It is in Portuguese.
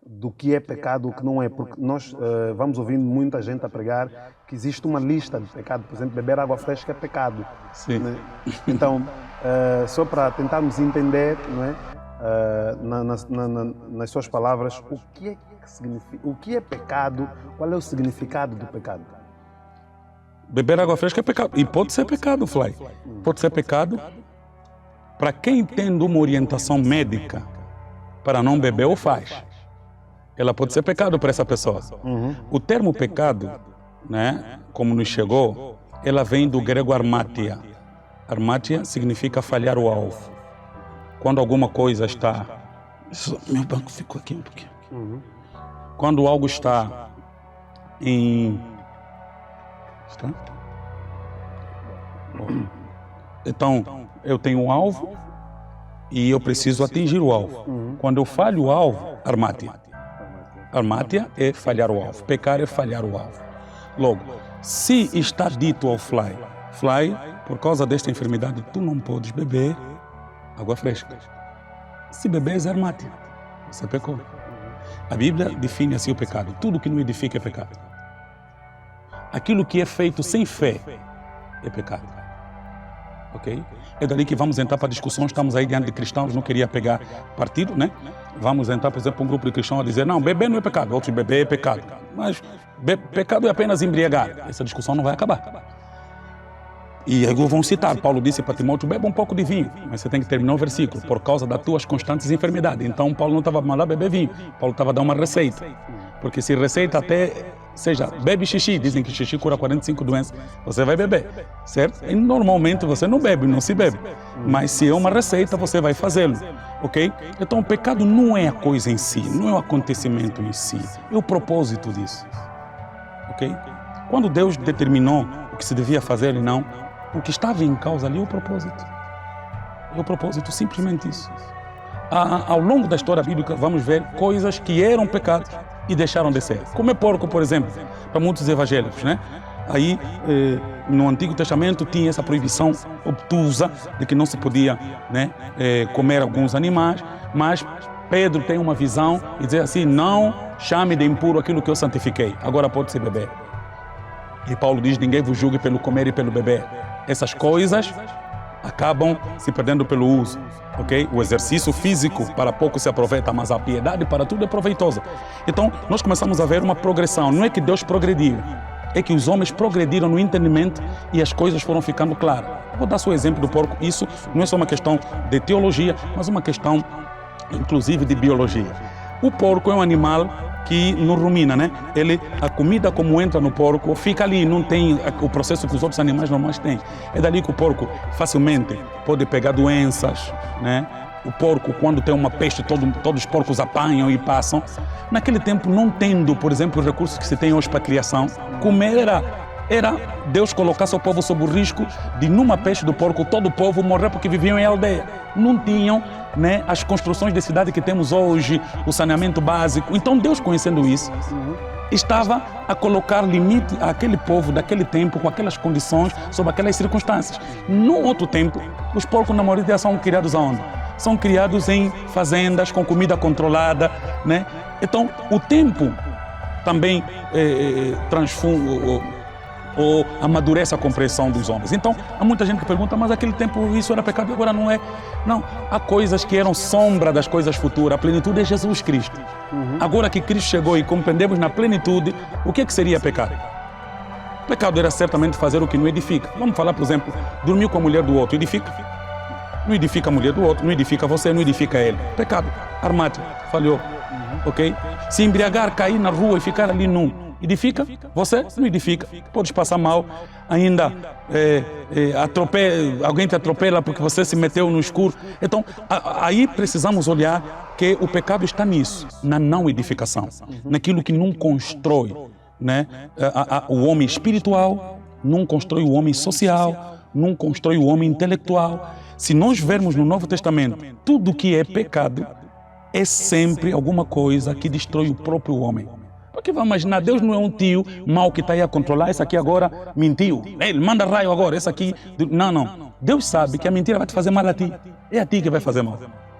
do que é pecado, o que não é, porque nós vamos ouvindo muita gente a pregar que existe uma lista de pecado, por exemplo, beber água fresca é pecado. Sim. Né? Então, só para tentarmos entender, não é? Nas suas palavras, o que é que significa, o que é pecado, qual é o significado do pecado? Beber água fresca é pecado. E pode ser pecado, Fly. Pode ser pecado para quem tem uma orientação médica para não beber ou faz. Ela pode ser pecado para essa pessoa. O termo pecado, né, como nos chegou, ela vem do grego armatia. Armatia significa falhar o alvo. Quando alguma coisa está... Meu banco ficou aqui um pouquinho. Quando algo está em... Está? Então, eu tenho um alvo e eu preciso atingir o alvo. Quando eu falho o alvo, armátia. Armátia é falhar o alvo. Pecar é falhar o alvo. Logo, se está dito ao Fly, por causa desta enfermidade, tu não podes beber água fresca. Se beberes armátia, você pecou. A Bíblia define assim o pecado. Tudo que não edifica é pecado. Aquilo que é feito sem fé é pecado. Ok? É dali que vamos entrar para a discussão. Estamos aí diante de cristãos, não queria pegar partido, né? Vamos entrar, por exemplo, um grupo de cristãos a dizer, não, beber não é pecado, outros beber é pecado. Mas pecado é apenas embriagar. Essa discussão não vai acabar. E aí vão citar, Paulo disse para Timóteo, beba um pouco de vinho, mas você tem que terminar o versículo, por causa das tuas constantes enfermidades. Então Paulo não estava mandando beber vinho, Paulo estava dando uma receita. Porque se receita até, seja, bebe xixi, dizem que xixi cura 45 doenças, você vai beber, certo? E normalmente você não bebe, não se bebe. Mas se é uma receita, você vai fazê-lo, ok? Então o pecado não é a coisa em si, não é o acontecimento em si, é o propósito disso, ok? Quando Deus determinou o que se devia fazer e não, o que estava em causa ali é o propósito. É o propósito, simplesmente isso. Ao longo da história bíblica, vamos ver coisas que eram pecados e deixaram de ser. Comer porco, por exemplo, para muitos evangélicos, né? Aí, no Antigo Testamento, tinha essa proibição obtusa de que não se podia, né, comer alguns animais, mas Pedro tem uma visão e diz assim, não chame de impuro aquilo que eu santifiquei, agora pode-se beber. E Paulo diz, ninguém vos julgue pelo comer e pelo beber. Essas coisas acabam se perdendo pelo uso, ok? O exercício físico para pouco se aproveita, mas a piedade para tudo é proveitosa. Então, nós começamos a ver uma progressão. Não é que Deus progrediu, é que os homens progrediram no entendimento e as coisas foram ficando claras. Eu vou dar só o exemplo do porco. Isso não é só uma questão de teologia, mas uma questão, inclusive, de biologia. O porco é um animal que não rumina, né? A comida como entra no porco fica ali, não tem o processo que os outros animais normais têm. É dali que o porco facilmente pode pegar doenças, né? O porco, quando tem uma peste, todos os porcos apanham e passam. Naquele tempo, não tendo, por exemplo, os recursos que se tem hoje para a criação, comer era Deus colocar seu povo sob o risco de, numa peste do porco, todo o povo morrer porque viviam em aldeia. Não tinham, né, as construções de cidade que temos hoje, o saneamento básico. Então Deus, conhecendo isso, estava a colocar limite àquele povo daquele tempo, com aquelas condições, sob aquelas circunstâncias. No outro tempo, os porcos na maioria são criados aonde? São criados em fazendas, com comida controlada, né? Então, o tempo também ou amadurece a compreensão dos homens. Então, há muita gente que pergunta, mas naquele tempo isso era pecado e agora não é. Não, há coisas que eram sombra das coisas futuras. A plenitude é Jesus Cristo. Agora que Cristo chegou e compreendemos na plenitude, o que seria pecado? Pecado era certamente fazer o que não edifica. Vamos falar, por exemplo, dormir com a mulher do outro. Edifica? Não edifica a mulher do outro, não edifica você, não edifica ele. Pecado. Armático. Falhou. Ok? Se embriagar, cair na rua e ficar ali nu. Edifica? Você não edifica. Podes passar mal, ainda alguém te atropela porque você se meteu no escuro. Então, aí precisamos olhar que o pecado está nisso, na não edificação, naquilo que não constrói, né? O homem espiritual, não constrói o homem social, não constrói o homem intelectual. Se nós vermos no Novo Testamento, tudo que é pecado é sempre alguma coisa que destrói o próprio homem. Porque vamos imaginar, Deus não é um tio mau que está aí a controlar, esse aqui agora mentiu, ele manda raio agora, esse aqui... Não. Deus sabe que a mentira vai te fazer mal a ti, é a ti que vai fazer mal.